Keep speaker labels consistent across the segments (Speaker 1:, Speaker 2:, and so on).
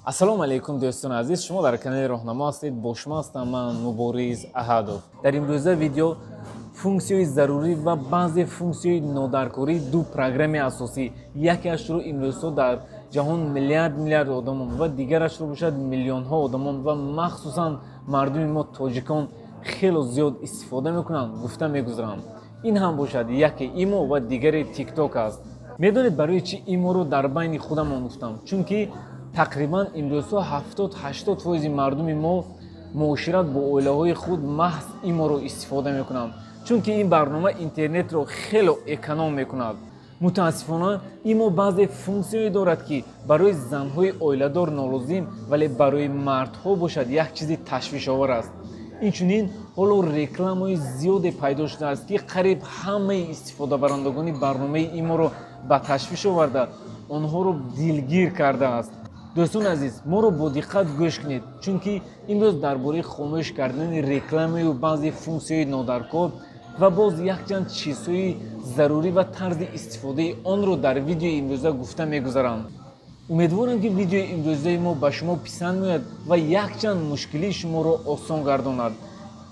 Speaker 1: ассалому алайкум дӯстони азиз, шумо дар канали роҳнамо ҳастед. Бо шумо ҳастам ман Мубориз Аҳадов. Дар имрӯза видео функсияи зарурӣ ва баъзе функсияи нодаркории ду программи асосӣ, якеашро имрӯзҳо дар ҷаҳон миллиард одамон ва дигарашро бошад миллионҳо одамон ва махсусан мардуми мо тоҷикон хело зиёд истифода мекунанд, гуфта мегузарам. Ин ҳам бошад яке имо ва дигаре тикток аст. Медонед барои чӣ иморо дар байни худамон гуфтам? Чунки тақрибан имрӯзҳо 70-80% мардуми мо муошират бо оилаҳои худ маҳз иморо истифода мекунанд, чунки ин барнома интернетро хело эконом мекунад. мутаассифона имо баъзе функсияе дорад ки барои занҳои оиладор нолозим, вале барои мардҳо бошад як чизи ташвишовар аст. инчунин ҳоло рекламаи зиёде пайдо шудааст ки қариб ҳамаи истифодабарандагони барномаи иморо ба ташвиш оварда онҳоро дилгир кардааст. дӯстони азиз, моро бо диққат гӯш кунед, чунки имрӯз дар бораи хомӯш кардани рекламаю баъзе функсияи нодаркор ва боз якчанд чизҳои зарурӣ ва тарзи истифодаи онро дар видеои имрӯза гуфта мегузарам. умедворам ки видеои имрӯзаи мо ба шумо писанд меояд ва якчанд мушкилии шуморо осон гардонад.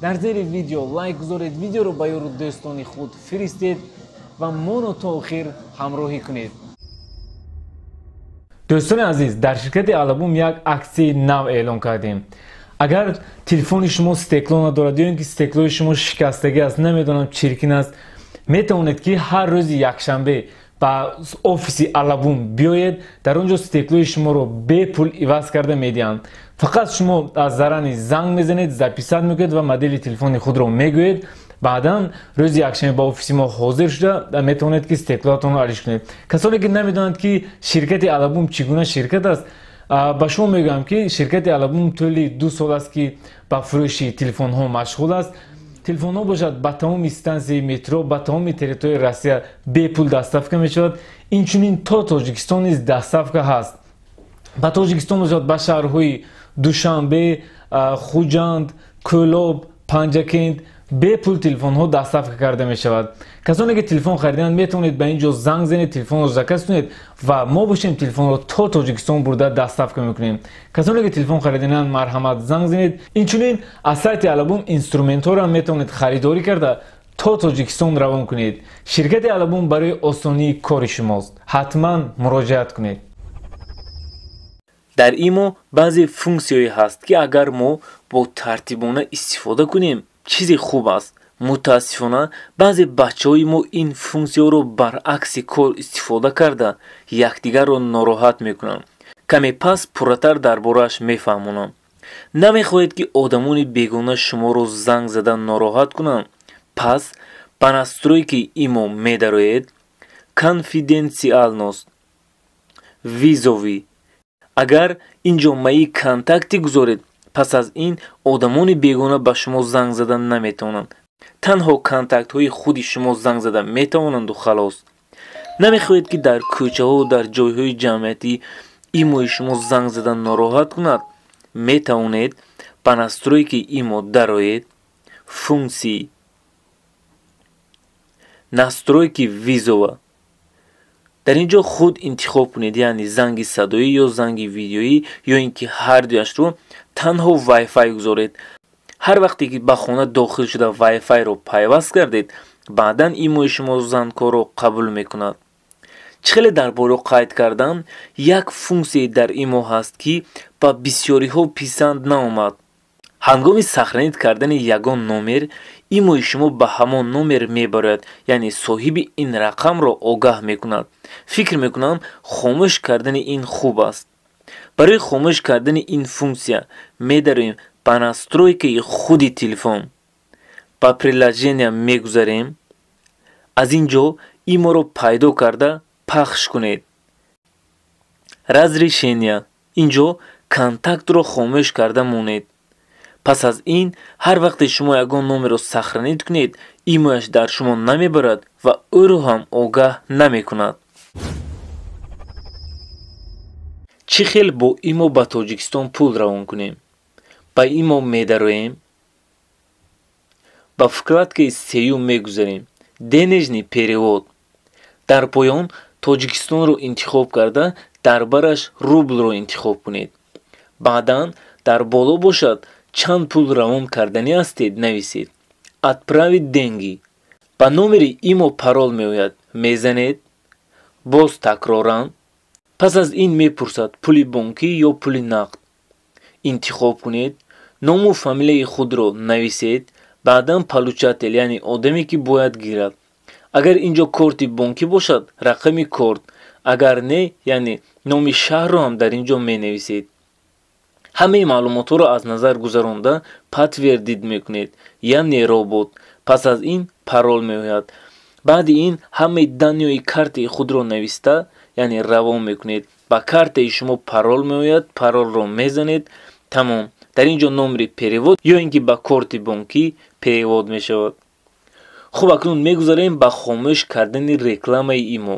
Speaker 1: дар зери видео лайк гузоред, видеоро ба ёру дӯстони худ фиристед ва моро то охир ҳамроҳӣ кунед. дӯстони азиз, дар ширкати Алабум як аксияи нав эълон кардем. агар телефони шумо стекло надорад ё ин ки стеклои шумо шикастагӣ аст, намедонам чиркин аст, метавонед ки ҳар рӯзи якшанбе ба офиси Алабум биёед. дар он ҷо стеклои шуморо бепул иваз карда медиҳанд. фақат шумо аз зарани занг мезанед, записат мекунед ва модели телефони худро мегӯед. баъдан рӯзи якшанбе ба офиси мо ҳозир шуда метавонед ки стеклоатонро алиш кунед. касоне ки намедонанд ки ширкати Алабум чӣ гуна ширкат аст, ба шумо мегӯям ки ширкати Алабум тӯли 2 сол аст ки ба фурӯши телефонҳо машғул аст. телефонҳо бошад ба тамоми стансияи метро, ба тамоми территорияи Россия бепул дастафка мешавад. инчунин то Тоҷикистон низ дастафка ҳаст. ба Тоҷикистон бошад ба шаҳрҳои Душанбе, Хуҷанд, Кӯлоб, Панҷакент бепул телефонҳо дастафка карда мешавад. касоне ки телефон хариданд метавонед ба ин ҷо занг занед, телефонро заказ кунед ва мо бошем телефонро то Тоҷикистон бурда дастафка мекунем. касоне ки телефон хариданд, марҳамат занг занед. инчунин аз сайти Алабум инструментҳоро метавонед харидорӣ карда то Тоҷикистон равон кунед. ширкати Алабум барои осонии кори шумост. ҳатман муроҷиат кунед. дар имо баъзе функсияе ҳаст ки агар мо бо тартибона истифода кунем чизи хуб аст. мутаассифона баъзе бачаҳои мо ин функсияро баръакси кор истифода карда якдигарро нороҳат мекунанд. каме пас пурратар дар борааш мефаҳмонам. намехоҳед ки одамони бегона шуморо занг зада нороҳат кунанд. пас ба настройки имо медароед конфиденсиалност, визови. агар инҷо маи контакти гузоред, пас аз ин одамони бегона ба шумо занг зада наметавонанд. танҳо контактҳои худи шумо занг зада метавонанду халос. намехоҳед ки дар кӯчаҳо, дар ҷойҳои ҷамъиятӣ имои шумо занг зада нороҳат кунад. метавонед ба настройки имо дароед, функсии настройки визова. дар ин ҷо худ интихоб кунед, яъне занги садоӣ ё занги видеоӣ ё ин ки ҳардуяшро танҳо вайфай гузоред. ҳар вақте ки ба хона дохил шуда вайфайро пайваст кардед, баъдан имои шумо занкорро қабул мекунад. чӣ хеле дар бораи қайд кардан, як функсияе дар имо ҳаст ки ба бисёриҳо писанд наомад. ҳангоми сахранид кардани ягон номер, имои шумо ба ҳамон номер мебарояд, яъне соҳиби ин рақамро огаҳ мекунад. фикр мекунам хомӯш кардани ин хуб аст. барои хомӯш кардани ин функсия медароем ба настройкаи худи телефон. ба приложения мегузарем. аз ин ҷо иморо пайдо карда пахш кунед. разрешения. ин ҷо контактро хомӯш карда монед. пас аз ин ҳар вақте шумо ягон номерро сахранид кунед, имояш дар шумо намебарад ва ӯро ҳам огаҳ намекунад. чӣ хел бо имо ба Тоҷикистон пул равон кунем? ба имо медароем. ба вкладкаи сеюм мегузарем. денежный перевод. дар поён Тоҷикистонро интихоб карда дар бараш рублро интихоб кунед.
Speaker 2: баъдан дар боло бошад чанд пул равон кардани ҳастед нависед. Отправить деньги. ба номери имо парол меояд, мезанед, боз такроран. пас аз ин мепурсад пули бонкӣ ё пули нақд. интихоб кунед, ному фамилияи худро нависед, баъдан получатель яъне одаме ки бояд гирад. агар инҷо корти бонкӣ бошад, рақами корт, агар не, яъне номи шаҳрро ҳам дар инҷо менависед. ҳамаи маълумотҳоро аз назар гузаронда подтвердид мекунед, яъне робот. пас аз ин парол меояд. баъди ин ҳамаи данёи картаи худро нависта, яъне равон мекунед. ба картаи шумо парол меояд, паролро мезанед, тамом. дар инҷо номери перевод ё ин ки ба корти бонкӣ перевод мешавад. хуб, акнун мегузарем ба хомӯш кардани рекламаи имо.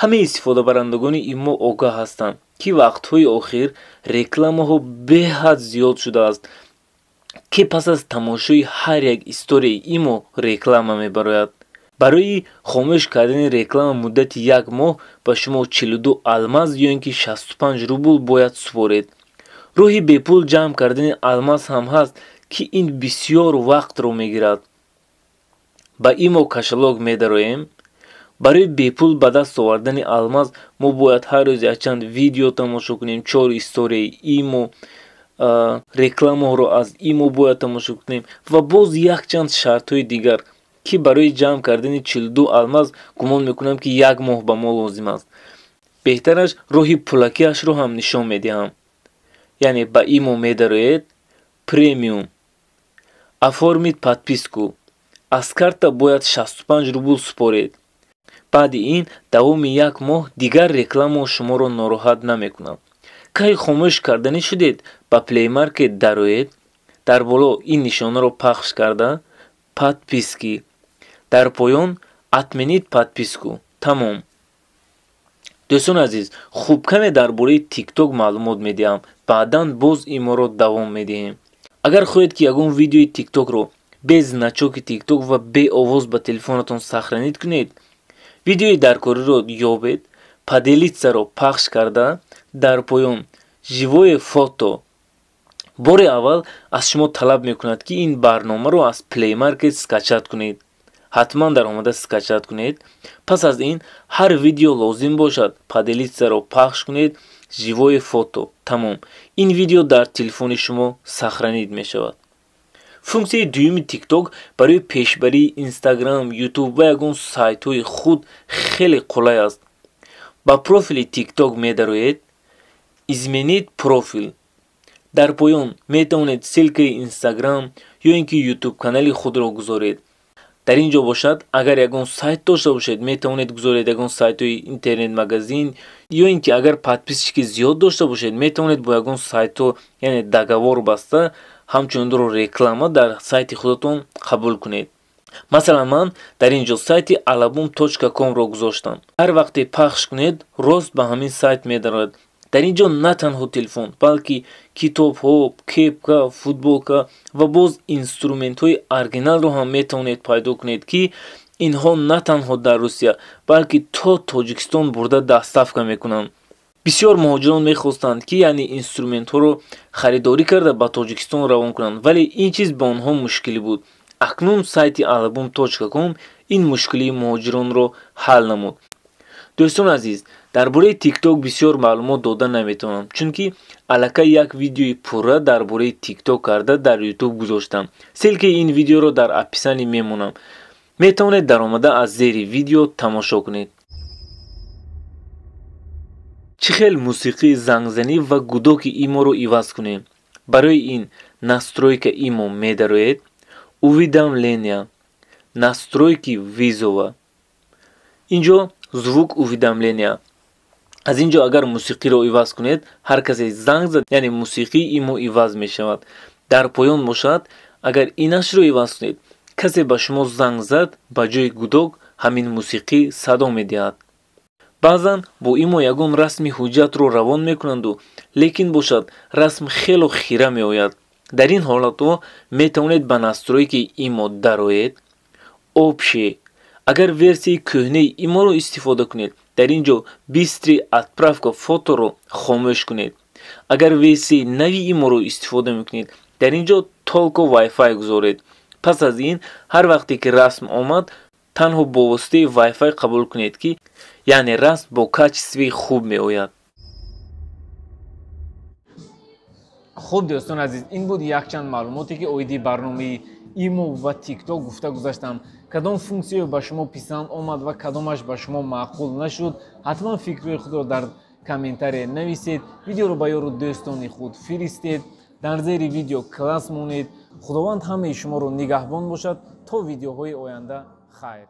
Speaker 2: ҳамаи истифодабарандагони имо огаҳ ҳастанд ки вақтҳои охир рекламаҳо беҳад зиёд шудааст, ки пас аз тамошои ҳар як историяи имо реклама мебарояд. барои хомӯш кардани реклама муддати 1 моҳ ба шумо 42 алмаз ё ин ки 65 рубл бояд супоред. роҳи бепул ҷамъ кардани алмаз ҳам ҳаст, ки ин бисёр вақтро мегирад. ба имо кашалог медароем. барои бепул ба даст овардани алмаз мо бояд ҳар рӯз якчанд видео тамошо кунем, 4 историяи имо, рекламаҳоро аз имо бояд тамошо кунем ва боз якчанд шартҳои дигар, ки барои ҷамъ кардани 42 алмаз гумон мекунам ки 1 моҳ ба мо лозим аст. беҳтараш роҳи пулакиашро ҳам нишон медиҳам. яъне ба имо медароед, премиум, оформить подписку. аз карта бояд 65 рубл супоред. баъди ин давоми 1 моҳ дигар реклама шуморо нороҳат намекунад. кай хомӯш карданӣ шудед, ба плеймаркет дароед, дар боло ин нишонаро пахш карда, подписки. дар поён отменить подписку. тамом. дӯстон азиз, хуб каме дар бораи тикток маълумот медиҳам, баъдан боз иморо давом медиҳем. агар хоҳед ки ягон видеои тиктокро без значоки тикток ва бе овоз ба телефонатон сахранид кунед, видеои даркориро ёбед, поделитсаро пахш карда, дар поён живое фото. бори аввал аз шумо талаб мекунад ки ин барномаро аз плеймаркет скачат кунед. ҳатман дар омада скачат кунед. пас аз ин ҳар видео лозим бошад поделитсаро пахш кунед, живое фото. тамом. ин видео дар телефони шумо сахранид мешавад. функсияи дуюми тикток барои пешбарии инстаграм, ютуб ва ягон сайтҳои худ хеле қулай аст. ба профили тикток медароед, изменид профил. дар поён метавонед ссилкаи инстаграм ё ин ки ютуб канали худро гузоред. дар ин ҷо бошад, агар ягон сайт дошта бошед, метавонед гузоред ягон сайтҳои интернет магазин ё ин ки агар подписчики зиёд дошта бошед, метавонед бо ягон сайтҳо, яъне договор баста, ҳамчунинро реклама дар сайти худатон қабул кунед. масалан, ман дар ин ҷо сайти alabum.com-ро гузоштам. ҳар вақте пахш кунед, рост ба ҳамин сайт медарояд. дар ин ҷо на танҳо телефон, балки китобҳо, кепка, футболка ва боз инструментҳои оригиналро ҳам метавонед пайдо кунед, ки инҳо на танҳо дар Русия, балки то Тоҷикистон бурда доставка мекунанд. бисёр муҳоҷирон мехостанд ки яъне инструментҳоро харидорӣ карда ба Тоҷикистон равон кунанд, вале ин чиз ба онҳо мушкилӣ буд. акнун сайти alabum.com ин мушкилии муҳоҷиронро ҳал намуд. дӯстон азиз, дар бораи тикток бисёр маълумот дода наметавонам, чунки аллакай як видеои пурра дар бораи тикток карда дар ютуб гузоштам. ссилкаи ин видеоро дар описанӣ мемонам. метавонед даромада аз зери видео тамошо кунед. чӣ хел мусиқии зангзанӣ ва гудоки иморо иваз кунем? барои ин настройка имо медароед, уведомления, настройки визова. инҷо звук уведомления. аз ин ҷо агар мусиқиро иваз кунед, ҳар касе занг зад, яъне мусиқии имо иваз мешавад. дар поён бошад, агар инашро иваз кунед, касе ба шумо занг зад, ба ҷои гудок ҳамин мусиқӣ садо медиҳад. баъзан бо имо ягон расми ҳуҷҷатро равон мекунанду, лекин бошад расм хело хира меояд. дар ин ҳолатҳо метавонед ба настройки имо дароед, общее. агар версияи кӯҳнаи иморо истифода кунед, дар ин ҷо бистрый отправка фоторо хомӯш кунед. агар VC нави иморо истифода мекунед, дар инҷо толко Wi-Fi гузоред. пас аз ин ҳар вақте ки расм омад, танҳо бо воситаи Wi-Fi қабул кунед ки яъне расм бо качествии хуб меояд.
Speaker 1: хуб дӯстон азиз, ин буд якчанд маълумоте ки оиди барномаи имо ва тикток гуфта гузаштам. кадом функсия ба шумо писанд омад ва кадомаш ба шумо маъқул нашуд, ҳатман фикрҳои худро дар комментарие нависед, видеоро ба ёру дӯстони худ фиристед, дар зери видео класс монед. худованд ҳамаи шуморо нигаҳбон бошад. то видеоҳои оянда, хайр.